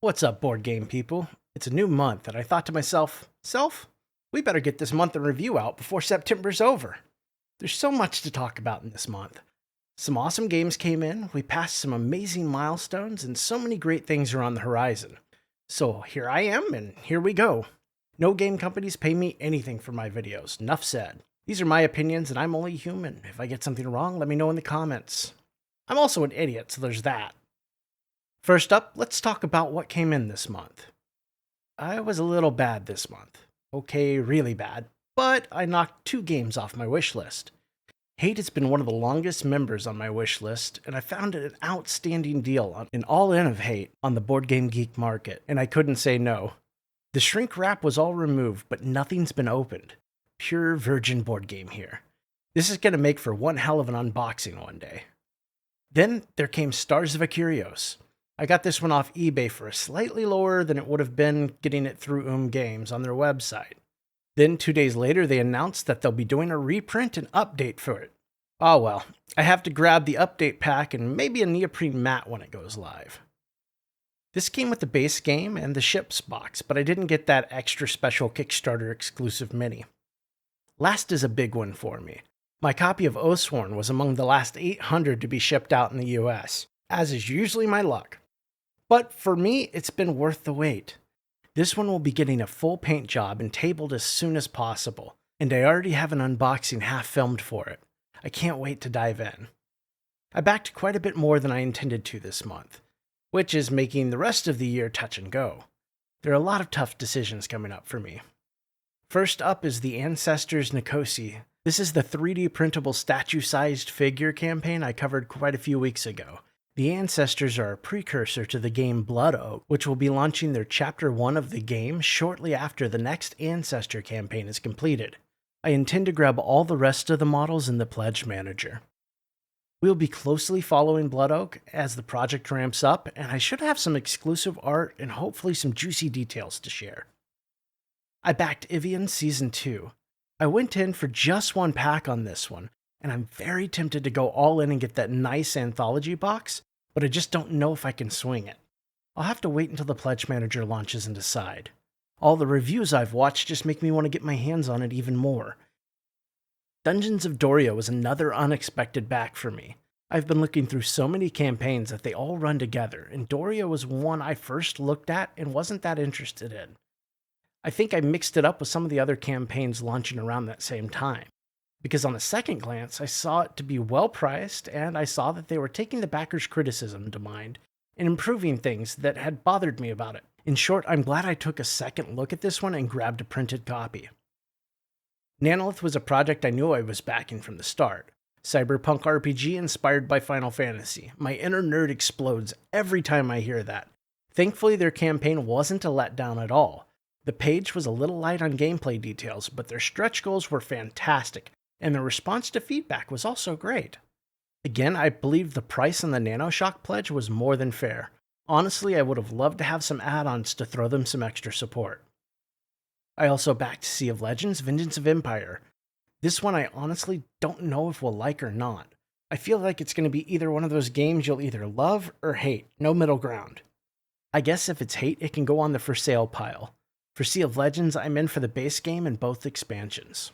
What's up, board game people? It's a new month, and I thought to myself, we better get this month in review out before September's over. There's so much to talk about in this month. Some awesome games came in, we passed some amazing milestones, and so many great things are on the horizon. So here I am, and here we go. No game companies pay me anything for my videos, enough said. These are my opinions, and I'm only human. If I get something wrong, let me know in the comments. I'm also an idiot, so there's that. First up, let's talk about what came in this month. I was a little bad this month. Okay, really bad. But I knocked 2 games off my wish list. Hate has been one of the longest members on my wish list, and I found it an outstanding deal on an all-in of Hate on the Board Game Geek market, and I couldn't say no. The shrink wrap was all removed, but nothing's been opened. Pure virgin board game here. This is going to make for one hell of an unboxing one day. Then there came Stars of Akurios. I got this one off eBay for a slightly lower than it would have been getting it through Games on their website. Then 2 days later, they announced that they'll be doing a reprint and update for it. Oh well, I have to grab the update pack and maybe a neoprene mat when it goes live. This came with the base game and the ships box, but I didn't get that extra special Kickstarter exclusive mini. Last is a big one for me. My copy of Oathsworn was among the last 800 to be shipped out in the US, as is usually my luck. But for me, it's been worth the wait. This one will be getting a full paint job and tabled as soon as possible, and I already have an unboxing half filmed for it. I can't wait to dive in. I backed quite a bit more than I intended to this month, which is making the rest of the year touch and go. There are a lot of tough decisions coming up for me. First up is the Ancestors Nikosi. This is the 3D printable statue-sized figure campaign I covered quite a few weeks ago. The Ancestors are a precursor to the game Blood Oak, which will be launching their Chapter 1 of the game shortly after the next Ancestor campaign is completed. I intend to grab all the rest of the models in the Pledge Manager. We'll be closely following Blood Oak as the project ramps up, and I should have some exclusive art and hopefully some juicy details to share. I backed Evian Season 2. I went in for just one pack on this one, and I'm very tempted to go all in and get that nice anthology box, but I just don't know if I can swing it. I'll have to wait until the Pledge Manager launches and decide. All the reviews I've watched just make me want to get my hands on it even more. Dungeons of Doria was another unexpected back for me. I've been looking through so many campaigns that they all run together, and Doria was one I first looked at and wasn't that interested in. I think I mixed it up with some of the other campaigns launching around that same time, because on a second glance, I saw it to be well priced, and I saw that they were taking the backers' criticism to mind and improving things that had bothered me about it. In short, I'm glad I took a second look at this one and grabbed a printed copy. Nanolith was a project I knew I was backing from the start. Cyberpunk RPG inspired by Final Fantasy. My inner nerd explodes every time I hear that. Thankfully, their campaign wasn't a letdown at all. The page was a little light on gameplay details, but their stretch goals were fantastic, and the response to feedback was also great. Again, I believe the price on the Nanoshock pledge was more than fair. Honestly, I would have loved to have some add-ons to throw them some extra support. I also backed Sea of Legends, Vengeance of Empire. This one I honestly don't know if we'll like or not. I feel like it's going to be either one of those games you'll either love or hate, no middle ground. I guess if it's hate, it can go on the for sale pile. For Sea of Legends, I'm in for the base game and both expansions.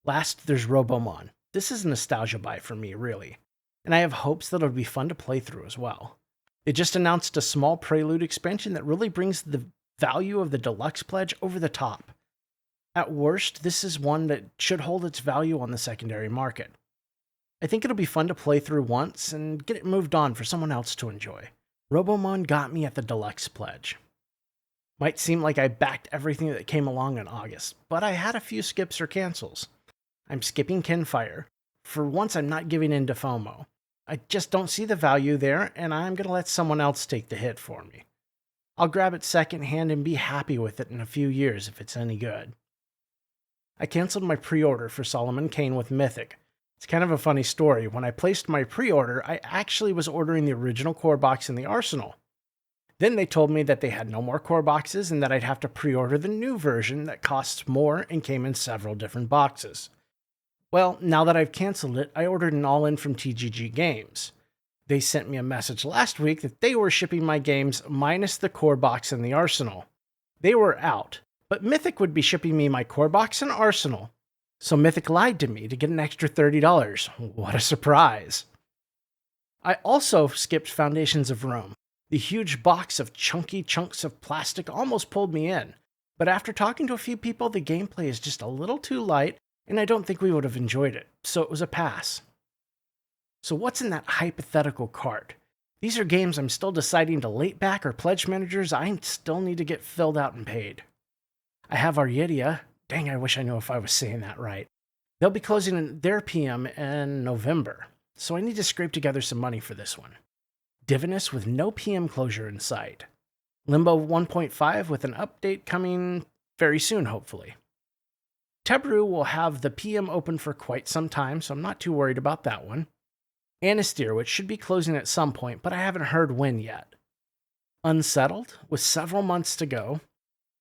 Last, there's Robomon. This is a nostalgia buy for me, really, and I have hopes that it'll be fun to play through as well. They just announced a small Prelude expansion that really brings the value of the deluxe pledge over the top. At worst, this is one that should hold its value on the secondary market. I think it'll be fun to play through once and get it moved on for someone else to enjoy. Robomon got me at the deluxe pledge. Might seem like I backed everything that came along in August, but I had a few skips or cancels. I'm skipping Kinfire. For once, I'm not giving in to FOMO. I just don't see the value there, and I'm going to let someone else take the hit for me. I'll grab it secondhand and be happy with it in a few years if it's any good. I canceled my pre-order for Solomon Kane with Mythic. It's kind of a funny story. When I placed my pre-order, I actually was ordering the original core box in the arsenal. Then they told me that they had no more core boxes and that I'd have to pre-order the new version that costs more and came in several different boxes. Well, now that I've canceled it, I ordered an all-in from TGG Games. They sent me a message last week that they were shipping my games minus the core box and the arsenal. They were out, but Mythic would be shipping me my core box and arsenal. So Mythic lied to me to get an extra $30. What a surprise. I also skipped Foundations of Rome. The huge box of chunky chunks of plastic almost pulled me in, but after talking to a few people, the gameplay is just a little too light, and I don't think we would have enjoyed it, so it was a pass. So what's in that hypothetical cart? These are games I'm still deciding to late back or pledge managers I still need to get filled out and paid. I have Aryedia. Dang, I wish I knew if I was saying that right. They'll be closing their PM in November, so I need to scrape together some money for this one. Divinus with no PM closure in sight. Limbo 1.5 with an update coming very soon, hopefully. Tebru will have the PM open for quite some time, so I'm not too worried about that one. Anastyr, which should be closing at some point, but I haven't heard when yet. Unsettled, with several months to go.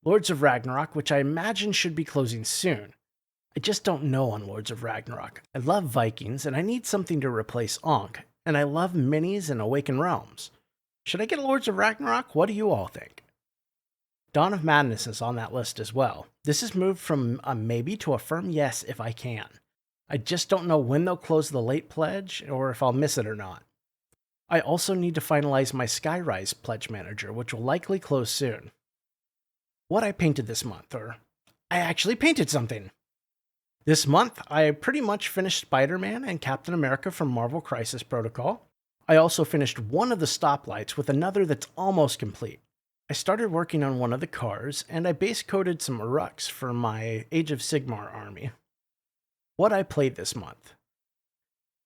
Lords of Ragnarok, which I imagine should be closing soon. I just don't know on Lords of Ragnarok. I love Vikings, and I need something to replace Ankh, and I love Minis and Awakened Realms. Should I get Lords of Ragnarok? What do you all think? Dawn of Madness is on that list as well. This has moved from a maybe to a firm yes if I can. I just don't know when they'll close the late pledge or if I'll miss it or not. I also need to finalize my Skyrise pledge manager, which will likely close soon. What I painted this month, or I actually painted something. This month, I pretty much finished Spider-Man and Captain America from Marvel Crisis Protocol. I also finished one of the stoplights with another that's almost complete. I started working on one of the cars, and I base coated some Uruks for my Age of Sigmar army. What I played this month.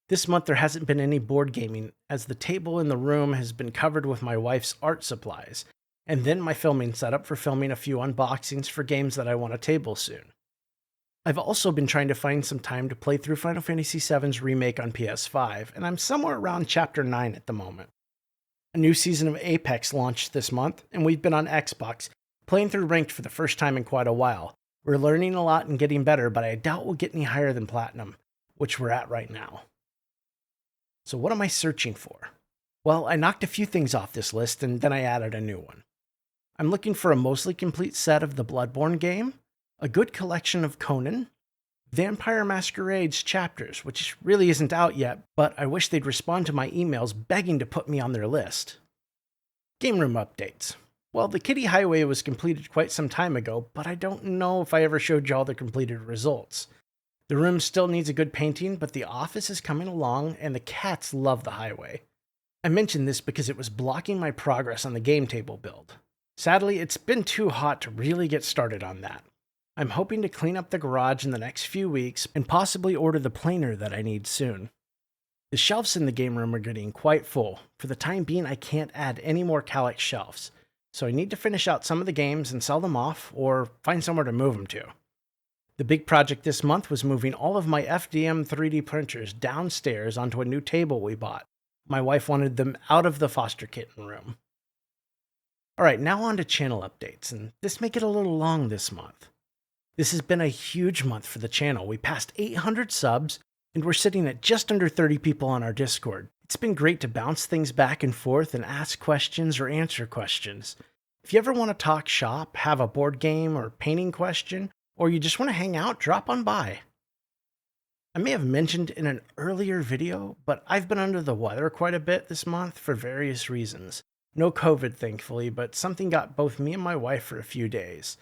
This month there hasn't been any board gaming, as the table in the room has been covered with my wife's art supplies, and then my filming setup for filming a few unboxings for games that I want to table soon. I've also been trying to find some time to play through Final Fantasy VII's remake on PS5, and I'm somewhere around Chapter 9 at the moment. A new season of Apex launched this month, and we've been on Xbox, playing through Ranked for the first time in quite a while. We're learning a lot and getting better, but I doubt we'll get any higher than Platinum, which we're at right now. So what am I searching for? Well, I knocked a few things off this list, and then I added a new one. I'm looking for a mostly complete set of the Bloodborne game, a good collection of Conan, Vampire Masquerade's chapters, which really isn't out yet, but I wish they'd respond to my emails begging to put me on their list. Game room updates. Well, the Kitty Highway was completed quite some time ago, but I don't know if I ever showed you all the completed results. The room still needs a good painting, but the office is coming along, and the cats love the highway. I mentioned this because it was blocking my progress on the game table build. Sadly, it's been too hot to really get started on that. I'm hoping to clean up the garage in the next few weeks, and possibly order the planer that I need soon. The shelves in the game room are getting quite full. For the time being, I can't add any more Calyx shelves. So I need to finish out some of the games and sell them off, or find somewhere to move them to. The big project this month was moving all of my FDM 3D printers downstairs onto a new table we bought. My wife wanted them out of the foster kitten room. Alright, now on to channel updates, and this may get a little long this month. This has been a huge month for the channel. We passed 800 subs, and we're sitting at just under 30 people on our Discord. It's been great to bounce things back and forth and ask questions or answer questions. If you ever want to talk shop, have a board game or painting question, or you just want to hang out, drop on by. I may have mentioned in an earlier video, but I've been under the weather quite a bit this month for various reasons. No COVID, thankfully, but something got both me and my wife for a few days.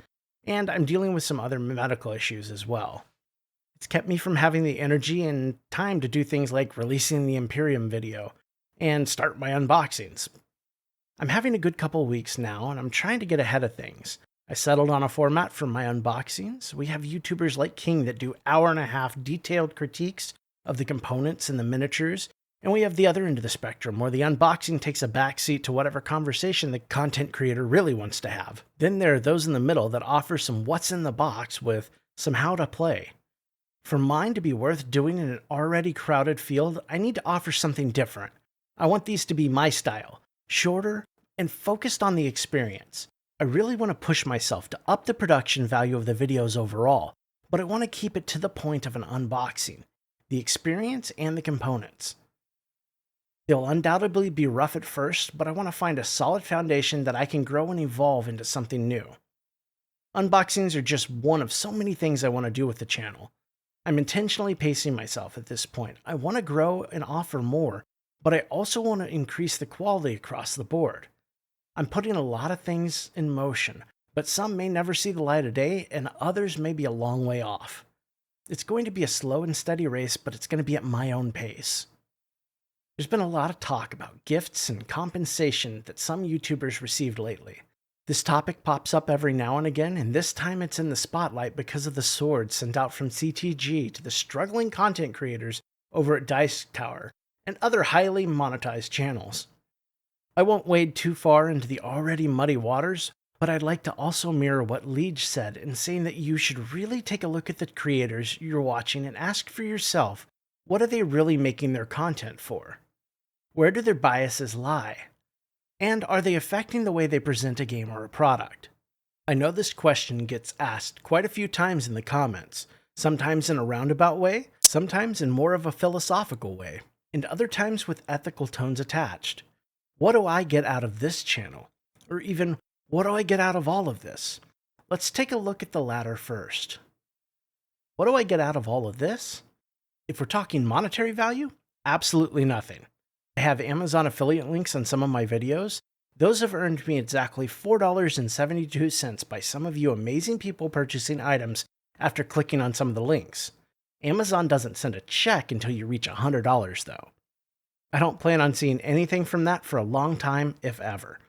And I'm dealing with some other medical issues as well. It's kept me from having the energy and time to do things like releasing the Imperium video and start my unboxings. I'm having a good couple weeks now, and I'm trying to get ahead of things. I settled on a format for my unboxings. We have YouTubers like King that do hour-and-a-half detailed critiques of the components and the miniatures, and we have the other end of the spectrum where the unboxing takes a backseat to whatever conversation the content creator really wants to have. Then there are those in the middle that offer some what's in the box with some how to play. For mine to be worth doing in an already crowded field, I need to offer something different. I want these to be my style, shorter, and focused on the experience. I really want to push myself to up the production value of the videos overall, but I want to keep it to the point of an unboxing, the experience and the components. They'll undoubtedly be rough at first, but I want to find a solid foundation that I can grow and evolve into something new. Unboxings are just one of so many things I want to do with the channel. I'm intentionally pacing myself at this point. I want to grow and offer more, but I also want to increase the quality across the board. I'm putting a lot of things in motion, but some may never see the light of day and others may be a long way off. It's going to be a slow and steady race, but it's going to be at my own pace. There's been a lot of talk about gifts and compensation that some YouTubers received lately. This topic pops up every now and again, and this time it's in the spotlight because of the swords sent out from CTG to the struggling content creators over at Dice Tower and other highly monetized channels. I won't wade too far into the already muddy waters, but I'd like to also mirror what Liege said in saying that you should really take a look at the creators you're watching and ask for yourself, what are they really making their content for? Where do their biases lie? And are they affecting the way they present a game or a product? I know this question gets asked quite a few times in the comments, sometimes in a roundabout way, sometimes in more of a philosophical way, and other times with ethical tones attached. What do I get out of this channel? Or even, what do I get out of all of this? Let's take a look at the latter first. What do I get out of all of this? If we're talking monetary value, absolutely nothing. I have Amazon affiliate links on some of my videos. Those have earned me exactly $4.72 by some of you amazing people purchasing items after clicking on some of the links. Amazon doesn't send a check until you reach $100 though. I don't plan on seeing anything from that for a long time, if ever.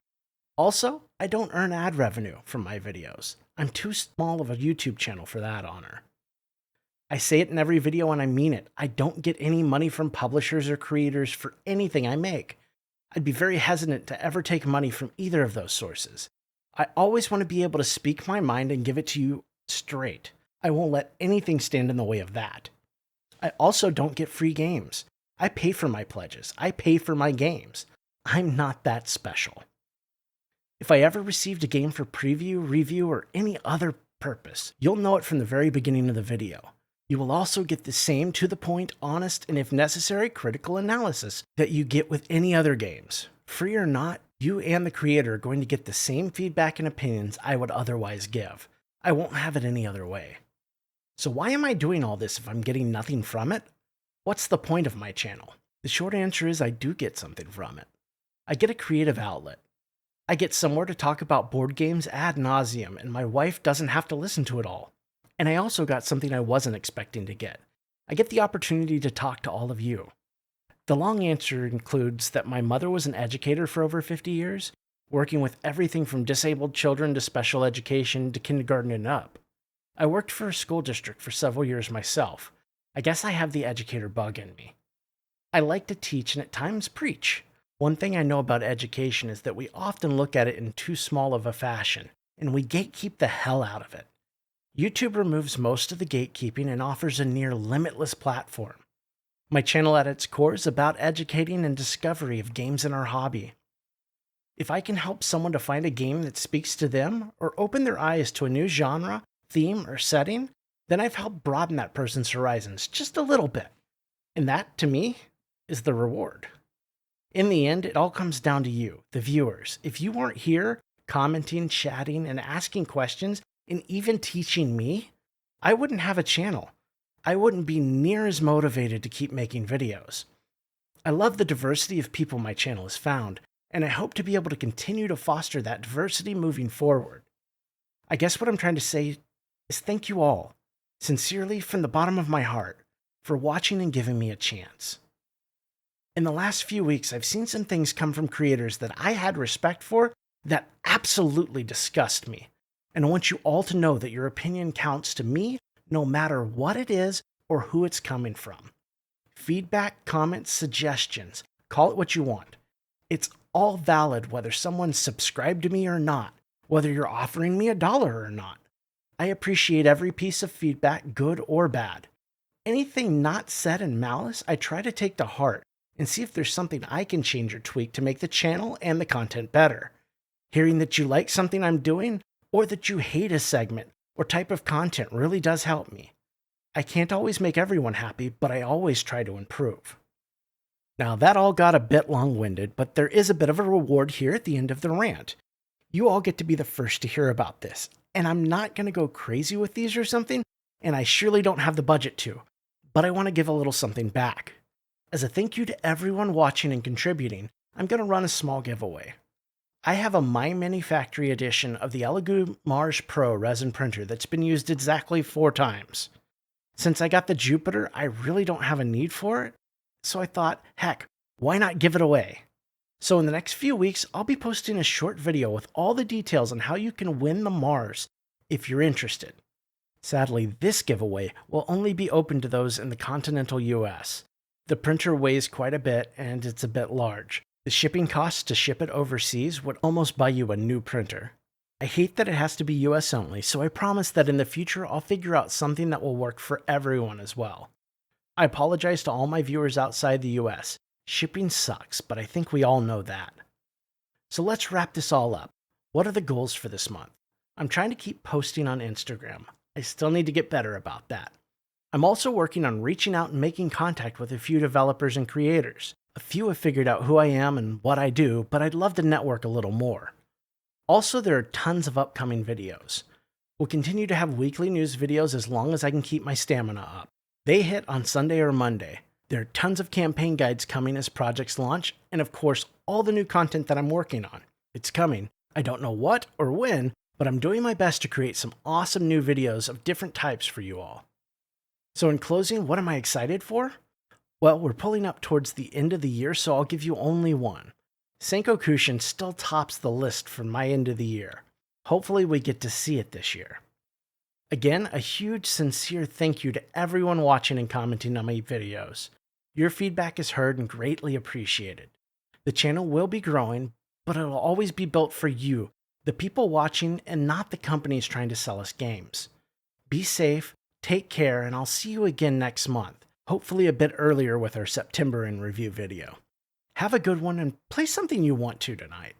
Also, I don't earn ad revenue from my videos. I'm too small of a YouTube channel for that honor. I say it in every video and I mean it. I don't get any money from publishers or creators for anything I make. I'd be very hesitant to ever take money from either of those sources. I always want to be able to speak my mind and give it to you straight. I won't let anything stand in the way of that. I also don't get free games. I pay for my pledges. I pay for my games. I'm not that special. If I ever received a game for preview, review, or any other purpose, you'll know it from the very beginning of the video. You will also get the same to-the-point, honest, and if necessary, critical analysis that you get with any other games. Free or not, you and the creator are going to get the same feedback and opinions I would otherwise give. I won't have it any other way. So why am I doing all this if I'm getting nothing from it? What's the point of my channel? The short answer is I do get something from it. I get a creative outlet. I get somewhere to talk about board games ad nauseum, and my wife doesn't have to listen to it all. And I also got something I wasn't expecting to get. I get the opportunity to talk to all of you. The long answer includes that my mother was an educator for over 50 years, working with everything from disabled children to special education to kindergarten and up. I worked for a school district for several years myself. I guess I have the educator bug in me. I like to teach and at times preach. One thing I know about education is that we often look at it in too small of a fashion, and we gatekeep the hell out of it. YouTube removes most of the gatekeeping and offers a near limitless platform. My channel at its core is about educating and discovery of games in our hobby. If I can help someone to find a game that speaks to them or open their eyes to a new genre, theme, or setting, then I've helped broaden that person's horizons just a little bit. And that, to me, is the reward. In the end, it all comes down to you, the viewers. If you weren't here, commenting, chatting, and asking questions, and even teaching me, I wouldn't have a channel. I wouldn't be near as motivated to keep making videos. I love the diversity of people my channel has found, and I hope to be able to continue to foster that diversity moving forward. I guess what I'm trying to say is thank you all, sincerely from the bottom of my heart, for watching and giving me a chance. In the last few weeks, I've seen some things come from creators that I had respect for that absolutely disgust me. And I want you all to know that your opinion counts to me no matter what it is or who it's coming from. Feedback, comments, suggestions, call it what you want. It's all valid whether someone's subscribed to me or not, whether you're offering me $1 or not. I appreciate every piece of feedback, good or bad. Anything not said in malice, I try to take to heart and see if there's something I can change or tweak to make the channel and the content better. Hearing that you like something I'm doing or that you hate a segment or type of content really does help me. I can't always make everyone happy, but I always try to improve. Now, that all got a bit long winded, but there is a bit of a reward here at the end of the rant. You all get to be the first to hear about this, and I'm not going to go crazy with these or something, and I surely don't have the budget to, but I want to give a little something back. As a thank you to everyone watching and contributing, I'm going to run a small giveaway. I have a My Mini Factory edition of the Elegoo Mars Pro resin printer that's been used exactly 4 times. Since I got the Jupiter, I really don't have a need for it, so I thought, heck, why not give it away? So in the next few weeks, I'll be posting a short video with all the details on how you can win the Mars if you're interested. Sadly, this giveaway will only be open to those in the continental US. The printer weighs quite a bit and it's a bit large. The shipping costs to ship it overseas would almost buy you a new printer. I hate that it has to be US only, so I promise that in the future I'll figure out something that will work for everyone as well. I apologize to all my viewers outside the US. Shipping sucks, but I think we all know that. So let's wrap this all up. What are the goals for this month? I'm trying to keep posting on Instagram. I still need to get better about that. I'm also working on reaching out and making contact with a few developers and creators. A few have figured out who I am and what I do, but I'd love to network a little more. Also, there are tons of upcoming videos. We'll continue to have weekly news videos as long as I can keep my stamina up. They hit on Sunday or Monday. There are tons of campaign guides coming as projects launch, and of course, all the new content that I'm working on. It's coming. I don't know what or when, but I'm doing my best to create some awesome new videos of different types for you all. So in closing, what am I excited for? Well, we're pulling up towards the end of the year, so I'll give you only one. Senkokushin still tops the list for my end of the year. Hopefully we get to see it this year. Again, a huge sincere thank you to everyone watching and commenting on my videos. Your feedback is heard and greatly appreciated. The channel will be growing, but it'll always be built for you, the people watching, and not the companies trying to sell us games. Be safe, take care, and I'll see you again next month, hopefully a bit earlier with our September in review video. Have a good one and play something you want to tonight.